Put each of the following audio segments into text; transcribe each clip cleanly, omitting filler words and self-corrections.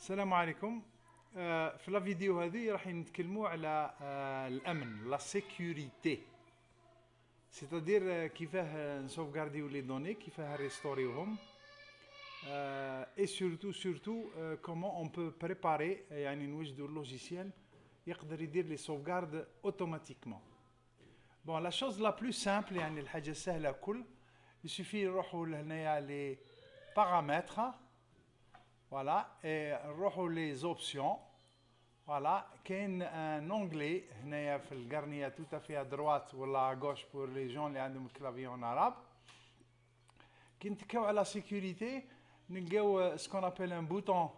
السلام عليكم. في لا فيديو هذه راح نتكلموا على الامن لا سيكوريتي، سيتادير كيفاه نسوفغارديو لي دوني، كيفاه ريستوريوهم، اي سورتو كومون اون بو بريباري، يعني نوجدوا اللوجيسيال يقدر يدير لي سوفغارد اوتوماتيكمون. بون لا شوز لا بلو سامبل، يعني الحاجه السهله كل يسوفي نروحوا لهنايا لي بارامتر، فوالا، نروحوا لي زوبسيون. فوالا كاين ان اونغلي هنايا في القرنيه توتا فيها دروات ولا غوش بور لي جون اللي عندهم الكلافيون عرب. كي نتكاو على سيكوريتي نلقاو سكون ابل ان بوتون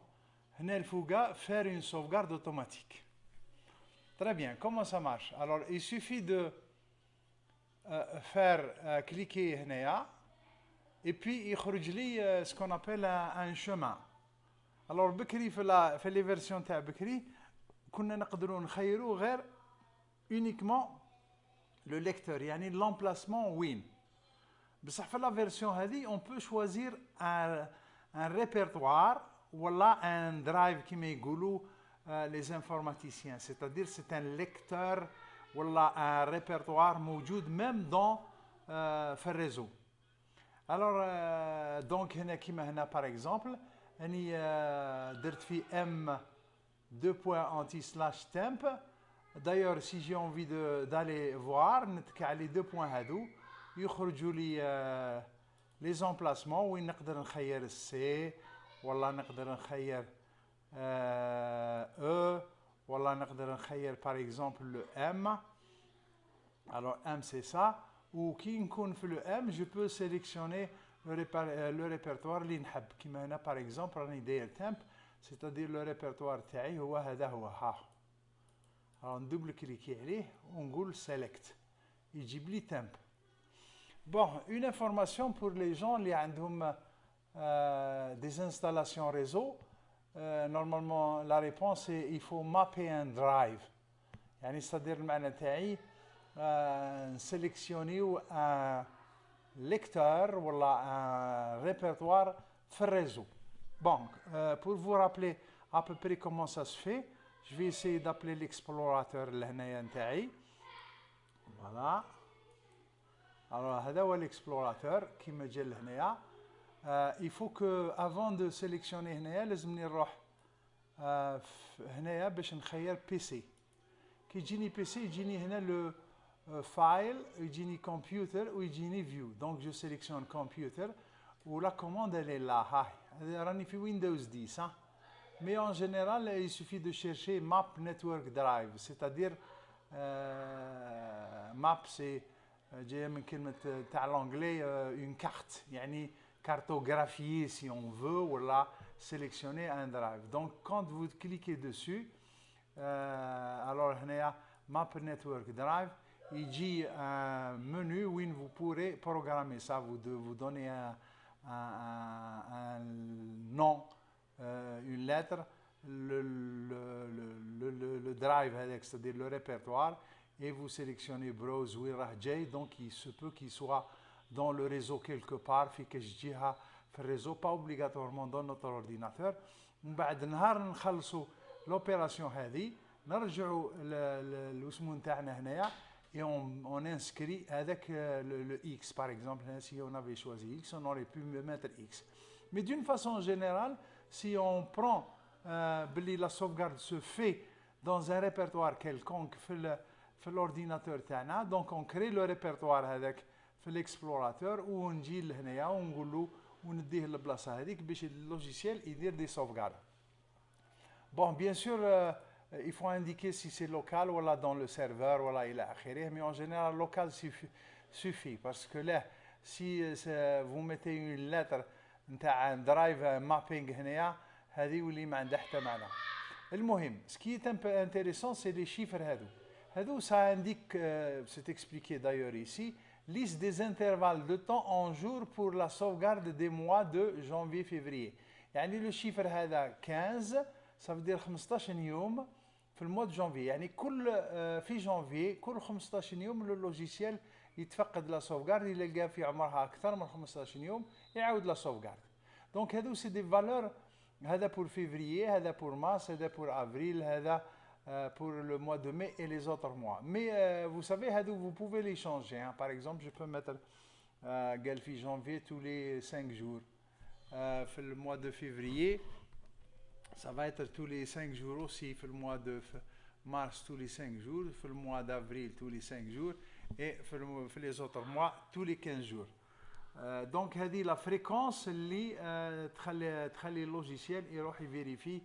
هنا الفوقا فير اون سوفغارد اوتوماتيك. Très bien, comment ça marche? Alors il suffit de faire cliquer هنايا et puis يخرج لي ce qu'on appelle un chemin. Alors بكري في لي فيرسيون تاع بكري كنا نقدروا نخيروا غير uniquement le lecteur، يعني l'emplacement وين. بصح في لا فيرسيون هذه on peut choisir un répertoire ولا un drive كما يقولوا les informaticiens، c'est-à-dire c'est un lecteur ولا un répertoire موجود même dans في الريزو. alors donc هنا كيما هنا par exemple اني درت في m 2.anti/temp. d'ailleurs si j'ai envie d'aller voir نتك على 2 points هادو يخرجوا لي لي زامبلاسمون وين نقدر نخير السي ولا نقدر نخير او ولا نقدر نخير par exemple le m. alors m c'est ça، وكي نكون في le m je peux sélectionner le répertoire اللي نحب. كيما هنا par exemple راني داير temp، c'est-à-dire le répertoire تاعي هو هذا هو ها. alors ندوبل كليكي عليه ونقول select يجيب لي temp. bon une information pour les gens اللي عندهم des installations réseau. normalement la réponse est il faut mapper un drive، يعني c'est-à-dire المعنى تاعي نسيليكسيونيو ان lecteur ولا un répertoire في الريزو. bon pour vous rappeler à peu près comment ça se fait, je vais essayer d'appeler l'explorateur اللي هنايا نتاعي. voilà alors هذا هو l'explorateur كيما جا لهنايا. il faut que avant de sélectionner هنايا لازمني نروح هنايا باش نخير بي سي. كي يجيني بي سي يجيني هنا لو فايل، يجيني كمبيوتر ويجيني فيو. دونك جو سيليكسيون كمبيوتر ولا كوموند اللي لا هاي راني في ويندوز 10 ها. مي اون جينيرال il suffit de chercher map network drive، c'est-à-dire map c'est جايه من كلمه تاع لونجلي اون كارت، يعني cartographier si on veut ولا sélectionner un drive. donc quand vous cliquez dessus alors هنايا map network drive يجي un menu où vous pourrez programmer ça. vous donnez un nom, une lettre, le drive هذاك c'est-à-dire le répertoire, et vous sélectionnez browse وين راه جاي. donc il se peut qu'il soit dans le réseau quelque part في كاش جهه في الريزو، pas obligatoirement dans notre ordinateur. ومن بعد نهار نخلصوا لوبيراسيون هذه نرجعوا لوسمو نتاعنا هنايا et on inscrit avec le X par exemple. Si on avait choisi X on aurait pu mettre X. mais d'une façon générale si on prend la sauvegarde se fait dans un répertoire quelconque في l'ordinateur تاعنا، donc on crée le répertoire هذاك في l'explorateur ونجي لهنايا ونقول له ونديه للبلاصه هذيك باش اللوجيسيال يدير دي sauvegarde. bon bien sûr il faut indiquer si c'est local ou là dans le serveur ou là il a akhirih, mais en général local suffit parce que là si vous mettez une lettre نتاع drive mapping هنايا هذه يولي ما عندها حتى معنى. المهم ce qui est un peu intéressant c'est les chiffres هذو ça indique c'est expliqué d'ailleurs ici liste des intervalles de temps en jours pour la sauvegarde des mois de janvier février. يعني le chiffre هذا 15 ça veut dire 15 يوم في الموا دو جانفي، يعني كل في جانفي كل 15 يوم اللوجيسيال يتفقد لا سوفغارد يلقى في عمرها اكثر من 15 يوم يعاود لا سوفغارد. دونك هذو سي دي فالور هذا pour février, هذا pour mars, هذا pour avril, هذا pour le mois de mai et les autres mois. Mais vous savez, vous pouvez les changer. Hein. Par exemple, je peux mettre Galfi janvier tous les 5 jours. Le mois de février, ça va être tous les 5 jours aussi. Le mois de mars, tous les 5 jours. Le mois d'avril, tous les 5 jours. Et les autres mois, tous les 15 jours. Donc, هذه la fréquence اللي تخلي اللوجيسيال يروح يفيريفي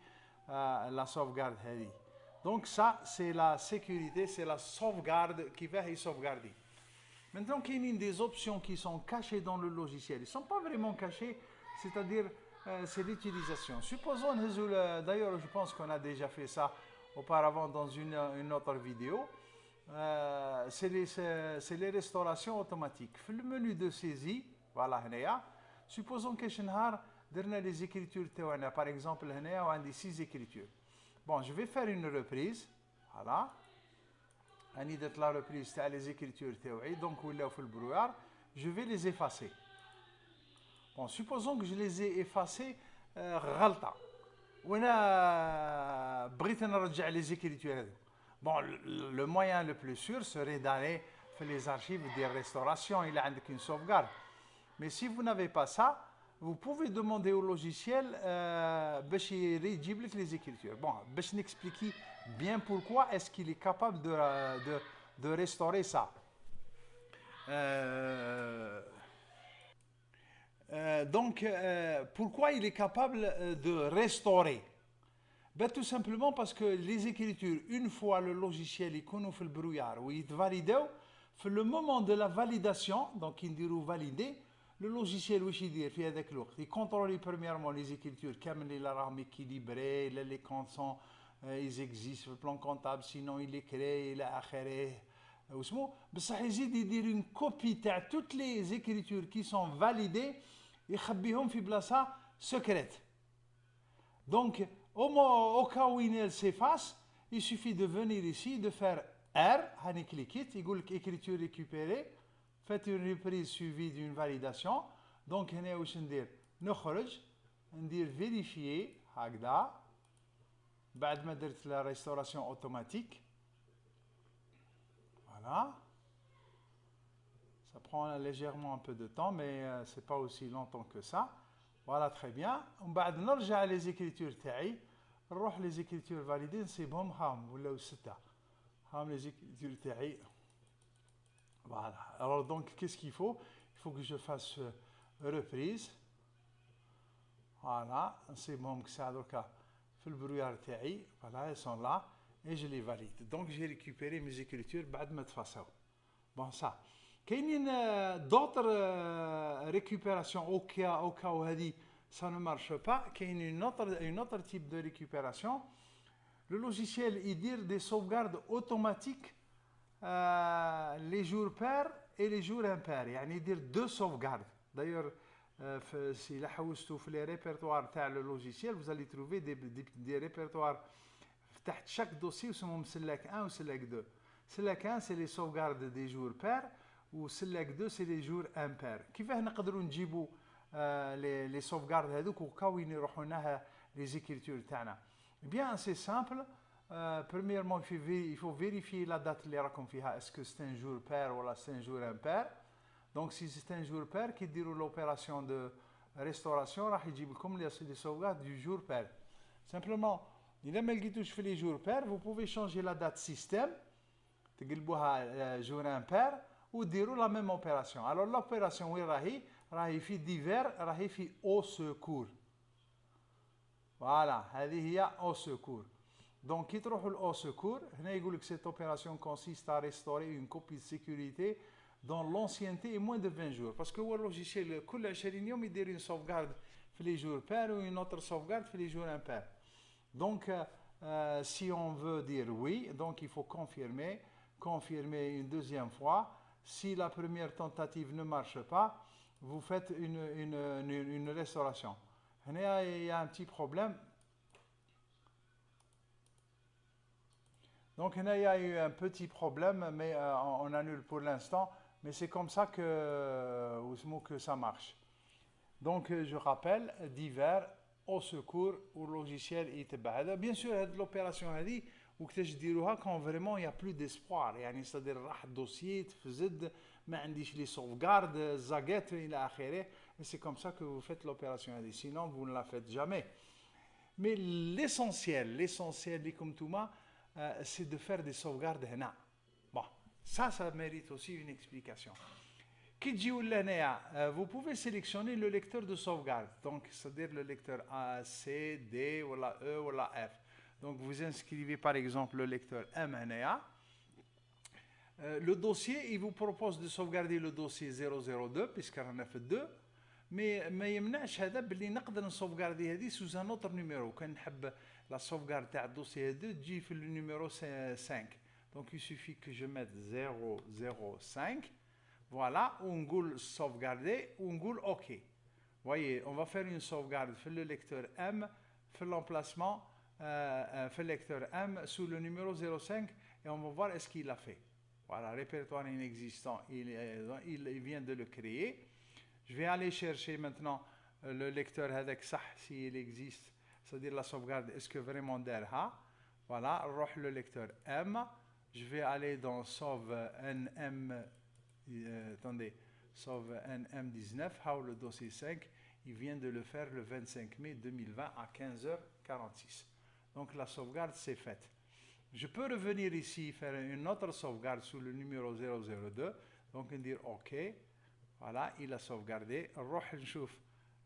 la sauvegarde هذه. Donc ça, c'est la sécurité, c'est la sauvegarde qui va y sauvegarder. Maintenant, il y a des options qui sont cachées dans le logiciel. Ils ne sont pas vraiment cachés, c'est-à-dire c'est l'utilisation. Supposons, d'ailleurs, je pense qu'on a déjà fait ça auparavant dans une autre vidéo. C'est les restaurations automatiques. Le menu de saisie, voilà, supposons que درنا les écritures تاعنا. Par exemple, هنايا وعندي 6 écritures. Bon, je vais faire une reprise. Voilà. أني درت la reprise تاع les écritures تاعي. Donc, ولاو في البرويار. Je vais les effacer. Bon, supposons que je les ai effacés غلطة. وأنا بغيت نرجع les écritures هذو. Bon, le moyen le plus sûr serait d'aller faire les archives des restaurations. Il a une sauvegarde. Mais si vous n'avez pas ça, vous pouvez demander au logiciel les écritures. Bon, je vais expliquer bien pourquoi est-ce qu'il est capable de restaurer ça. Donc, pourquoi il est capable de restaurer? Ben, tout simplement parce que les écritures, une fois le logiciel est connu dans le brouillard, où il est validé, le moment de la validation, donc il dit valider, le logiciel il contrôle premièrement les écritures, comme les rames équilibrées, les comptes sont, ils existent, le plan comptable, sinon il est créé, il a créé. Il dit une copie de toutes les écritures qui sont validées et il fait place secrète. Donc, au cas où il s'efface, il suffit de venir ici, de faire R, on clique, il dit écriture récupérée, faites une reprise suivie d'une validation. Donc, on va dire نخرج, ندير vérifier, هكذا, بعد ما درت la restauration automatique. Voilà. Ça prend légèrement un peu de temps, mais c'est pas aussi longtemps que ça. Voilà, très bien. وبعد نرجع les écritures تاعي, نروح les écritures validées, نسيبهم هام ولاو 6. هام les écritures تاعي. Voilà. Alors donc, qu'est-ce qu'il faut? Il faut que je fasse reprise. Voilà. C'est bon que ça a fait le brouillard تاعي. Voilà, elles sont là et je les valide. Donc, j'ai récupéré mes écritures بعد ما تفاصوا. Bon, ça. كاينين d'autres récupérations au cas où هذه ça ne marche pas. كاين une autre type de récupération. Le logiciel il dit des sauvegardes automatiques les jours pairs et les jours impairs. يعني يدير deux sauvegardes. D'ailleurs, si la حوستوا في les répertoires تاع le logiciel, vous allez trouver des répertoires تحت chaque dossier اسمهم select 1 ou select 2. Select 1 c'est les sauvegardes des jours pairs ou select 2 c'est les jours impairs. كيفاه نقدروا نجيبوا les sauvegardes هذوك وكاوين يروحوا لنا les écritures تاعنا؟ Bien, c'est simple. Premièrement, il faut vérifier la date اللي راكم فيها. Est-ce que c'est un jour pair ou c'est un jour impair? Donc, si c'est un jour pair, qui diront l'opération de restauration, راح يجيب لكم les sauvegardes du jour pair. Simplement, إذا ما لقيتوش في les jours pair, vous pouvez changer la date système, تقلبوها jour impair وديروا la même opération. Alors, l'opération وين راهي في divers, راهي في au secours. Voilà, هذه هي au secours. Donc, qui تروحوا au secours, هنا يقول لك cette opération consiste à restaurer une copie de sécurité dont l'ancienneté est moins de 20 jours. Parce que le logiciel, كل 20 يوم يدير une sauvegarde في les jours pairs ou une autre sauvegarde في les jours impairs. Donc, si on veut dire oui, donc il faut confirmer une deuxième fois. Si la première tentative ne marche pas, vous faites une restauration. Il y a un petit problème. Donc, il y a eu un petit problème, mais on annule pour l'instant. Mais c'est comme ça que ça marche. Donc, je rappelle, divers, au secours au logiciel يتبع هذا. Bien sûr هذه l'opération هذه وقتاش ديروها quand vraiment il y a plus d'espoir, يعني c'est-à-dire راح الدوسيي تفزد ما عنديش لي sauvegarde زاقات الى اخره. Et c'est comme ça que vous faites l'opération هذه, sinon vous ne la faites jamais. Mais l'essentiel comme tout c'est de faire des sauvegardes هنا. Bon, ça mérite aussi une explication. Vous pouvez sélectionner le lecteur de sauvegarde, donc c'est-à-dire le lecteur A, C, D, ou la E, ou la F. Donc vous inscrivez par exemple le lecteur M. Le dossier, il vous propose de sauvegarder le dossier 002, puisqu'on a fait 2, mais ما يمنعش هذا باللي نقدر نسوفغاردي هذه sous un autre numéro. كان نحب la sauvegarde تاع الدوسي 2 تجي في le numéro 5. Donc il suffit que je mette 005. Voilà, on goule sauvegarder, on goule OK. Voyez, on va faire une sauvegarde sur le lecteur M, sur l'emplacement, sur le lecteur M sous le numéro 05 et on va voir est-ce qu'il l'a fait. Voilà, répertoire inexistant, il vient de le créer. Je vais aller chercher maintenant le lecteur avec ça, s'il existe, c'est-à-dire la sauvegarde, est-ce que vraiment derrière. Voilà, le lecteur M. Je vais aller dans sauve NM. Attendez, sauve NM19, le dossier 5, il vient de le faire le 25 mai 2020 à 15h46. Donc la sauvegarde c'est faite. Je peux revenir ici faire une autre sauvegarde sous le numéro 002, donc dire OK, voilà, il a sauvegardé.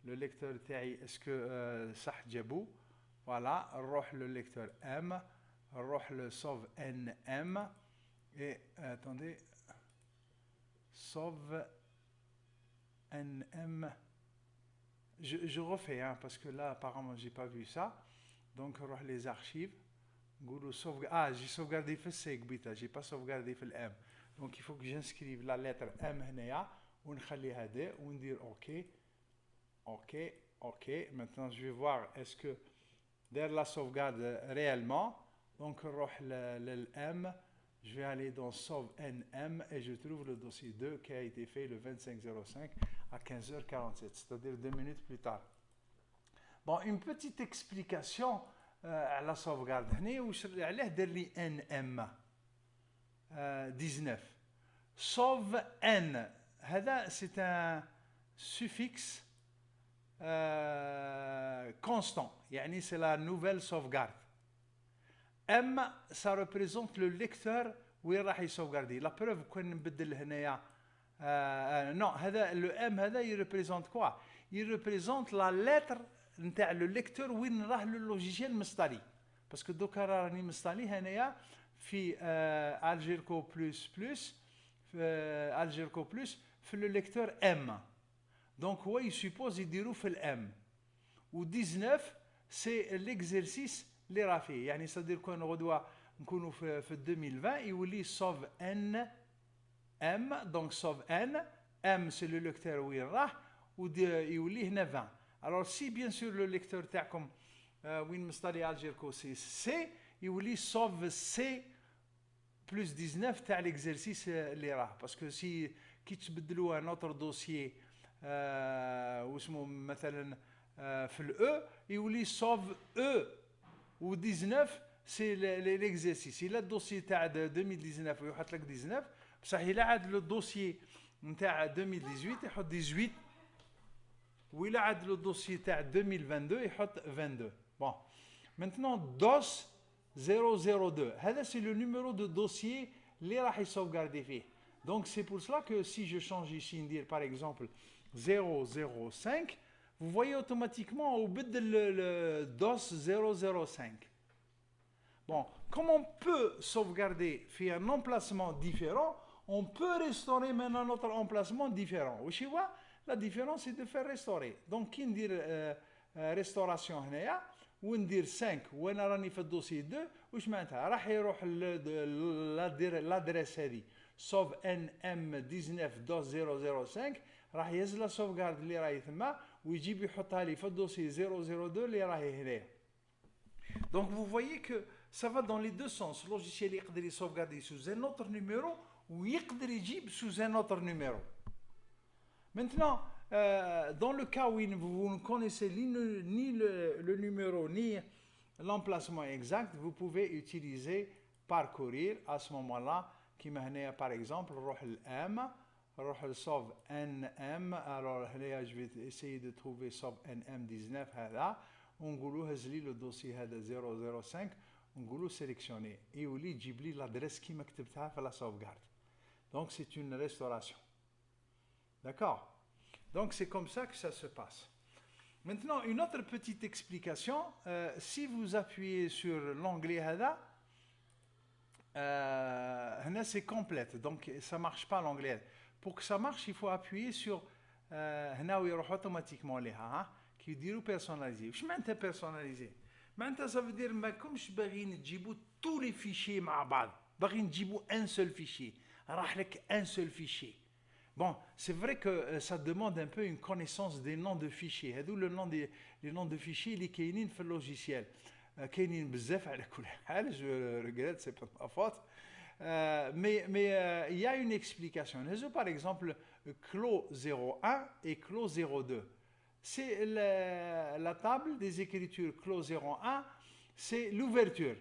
Le lecteur TI, est-ce que ça jabou? Voilà, le lecteur M, le sauve NM, et attendez, sauve NM. Je refais parce que là apparemment j'ai pas vu ça. Donc les archives. Ah, j'ai sauvegardé في C بيتا, j'ai pas sauvegardé في M. Donc il faut que j'inscrive la lettre M هنايا ونخليها D وندير OK. OK, OK. Maintenant je vais voir est-ce que derrière la sauvegarde réellement. Donc le M. Je vais aller dans sauve NM et je trouve le dossier 2 qui a été fait le 25/05 à 15h47, c'est-à-dire 2 minutes plus tard. Bon, une petite explication à la sauvegarde. NM 19. Sauve N. C'est un suffixe constant. C'est la nouvelle sauvegarde. M, ça représente le lecteur où il va sauvegarder. La preuve qu'on نبدل هنايا non, le M il représente quoi? Il représente la lettre نتاع le lecteur وين راه le logiciel مستالي. parce que دوكا راني مستالي هنايا في Algerco plus Algerco plus في le lecteur M. donc هو il suppose يديروا في الM. و 19 c'est l'exercice اللي راه فيه. يعني c'est-à-dire كون غدوه نكونوا في 2020 يولي sauve N M. donc sauve N M c'est le lecteur وين راه ويولي هنا 20. alors si bien sûr le lecteur تاعكم وين مستالي Algerco c'est C يولي sauve C plus 19 تاع l'exercice اللي راه. parce que si كي تبدلوا un autre dossier واسمه مثلا في الE يولي sauve E و 19 c'est l'exercice. il a le dossier تاع 2019 ويحط لك 19 بصح il a le dossier نتاع 2018 يحط 18 وإلا عاد le dossier تاع 2022 يحط 22. bon maintenant DOS 002 هذا c'est le numéro de dossier اللي راح يسوغاردي فيه. donc c'est pour cela que si je change ici ندير par exemple 005 vous voyez automatiquement au bout de le DOS 005. Bon, comme on peut sauvegarder faire un emplacement différent, on peut restaurer maintenant notre emplacement différent. Vous voyez, la différence c'est de faire restaurer. donc qui dire restauration هنايا وندير 5 وانا راني في الدوسي 2 واش معناتها راح يروح l'adresse هذه sauve nm 19.005 راح يهز لا sauvegarde اللي راهي ثما ويجيب يحطها لي في الدوسي 002 اللي راهي هنايا. donc vous voyez que ça va dans les deux sens. le logiciel يقدر يسوفغاردي sous un autre numéro ويقدر يجيب sous un autre numéro. maintenant Dans le cas où vous ne connaissez ni le numéro ni l'emplacement exact, vous pouvez utiliser parcourir à ce moment-là, qui m'a par exemple, M, sauve NM, alors je vais essayer de trouver sauve NM19, on va le dossier 005, on va sélectionner et on va dire l'adresse qui m'a la sauvegarde. Donc c'est une restauration. D'accord? Donc c'est comme ça que ça se passe. Maintenant, une autre petite explication. Si vous appuyez sur l'onglet Hada, c'est complète. Donc ça ne marche pas l'onglet. Pour que ça marche, il faut appuyer sur automatiquement les qui dit personnaliser. Je m'entends personnaliser. Maintenant, ça veut dire comme je veux tous les fichiers مع بعض. un seul fichier. Un seul fichier. Bon, c'est vrai que ça demande un peu une connaissance des noms de fichiers. Les noms de fichiers, les kainin في logiciel. Kainin بزاف على كل حال, je regrette, c'est pas ma faute. Mais il y a une explication. Par exemple, clos 01 et clos 02. C'est la table des écritures clos 01, c'est l'ouverture.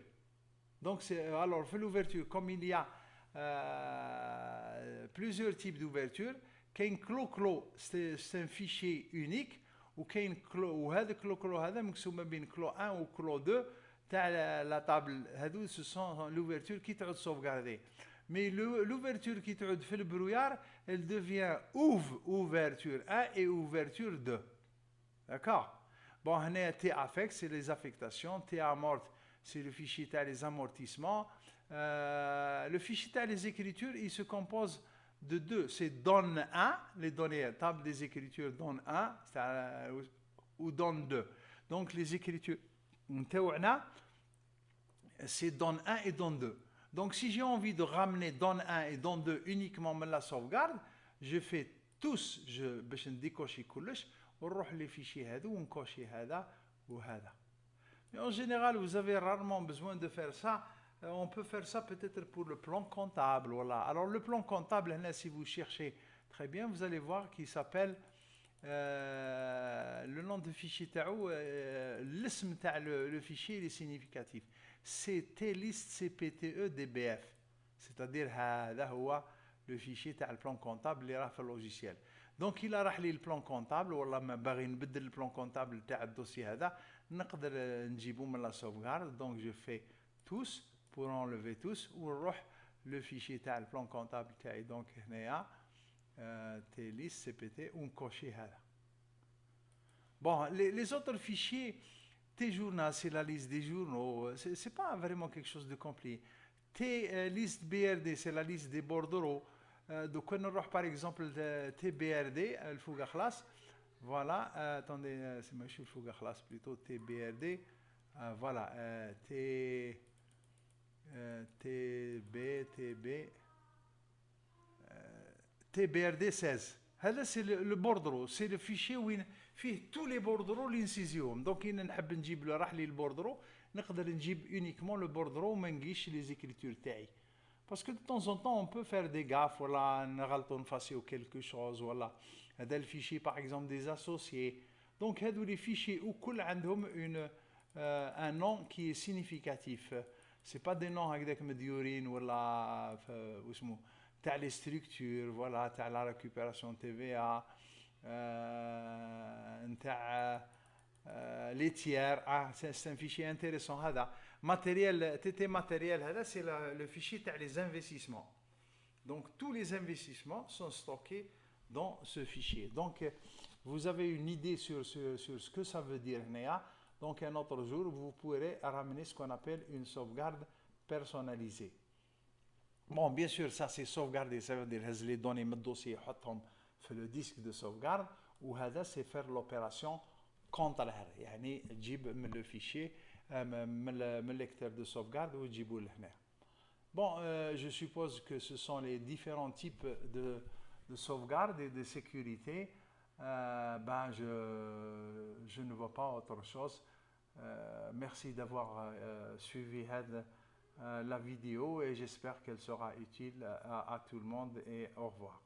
Donc, alors, l'ouverture, comme il y a plusieurs types d'ouverture, qu'un clos c'est un fichier unique, ou qu'un clos, ou هذا clos هذا مقسومة بين clos 1 ou clos 2 تاع la table, ce sont l'ouverture qui تعود sauvegarder. Mais l'ouverture qui تعود في البرويار, elle devient ouverture 1 et ouverture 2. D'accord? Bon, TAffect, c'est les affectations, TAmort, c'est le fichier تاع les amortissements. Le fichier تاع les écritures, il se compose de deux. C'est donne 1, les données, table des écritures donne 1, ou donne 2. Donc les écritures, c'est donne 1 et donne 2. Donc si j'ai envie de ramener donne 1 et donne 2 uniquement dans la sauvegarde, je fais tous, باش نديكوشي كلش, ونروح les fichiers هذو ونكوشي هذا وهذا. Mais en général, vous avez rarement besoin de faire ça. On peut faire ça peut-être pour le plan comptable. Voilà. Alors le plan comptable, si vous cherchez très bien, vous allez voir qu'il s'appelle le nom de fichier تاعو, l'ism تاع le fichier est significatif. C'est TList CPTE DBF. C'est-à-dire هذا هو le fichier تاع le plan comptable اللي راه في logiciel. Donc il a راح لي le plan comptable, والله ما باغي نبدل le plan comptable تاع الدوسي هذا, نقدر نجيبو من la sauvegarde. Donc je fais tous pour enlever tous, ou le fichier تاع le plan comptable تاعي. Donc هنايا TList CPT ونكوشي هذا. Bon, les autres fichiers, T-journal, c'est la liste des journaux, c'est pas vraiment quelque chose de compliqué. T-list BRD, c'est la liste des bordereaux. Donc, quand on par exemple TBRD, le fouga classe, voilà, attendez, c'est moi je le fouga classe plutôt, TBRD, voilà, TBRD 16. C'est le bordereau, c'est le fichier où il fait tous les bordereaux l'incision. Donc il نحب نجيب le راح لي البوردرو, نقدر نجيب uniquement le bordereau, ما نجيش les écritures تاعي. Parce que de temps en temps on peut faire des gaffes, voilà, نغلطوا نفاسيو quelque chose, voilà. هذا le fichier par exemple des associés. Donc هذو les fichiers où كل عندهم un nom qui est significatif. C'est pas des noms هكذاك مديورين ولا واسمو تاع les structures, voilà, تاع la récupération TVA, تاع les tiers. C'est un fichier intéressant هذا. Matériel, TT matériel هذا, c'est le fichier تاع les investissements. Donc tous les investissements sont stockés dans ce fichier. Donc vous avez une idée sur ce que ça veut dire هنايا. Donc un autre jour, vous pourrez ramener ce qu'on appelle une sauvegarde personnalisée. Bon, bien sûr, ça c'est sauvegarder, ça veut dire les données de dossier, يحطهم في le disque de sauvegarde, ou هذا c'est faire l'opération contraire, يعني تجيب من le fichier, من le lecteur de sauvegarde وتجيبوه لهنا. Bon, je suppose que ce sont les différents types de sauvegarde et de sécurité. Ben, je ne vois pas autre chose. Merci d'avoir suivi la vidéo et j'espère qu'elle sera utile à tout le monde et au revoir.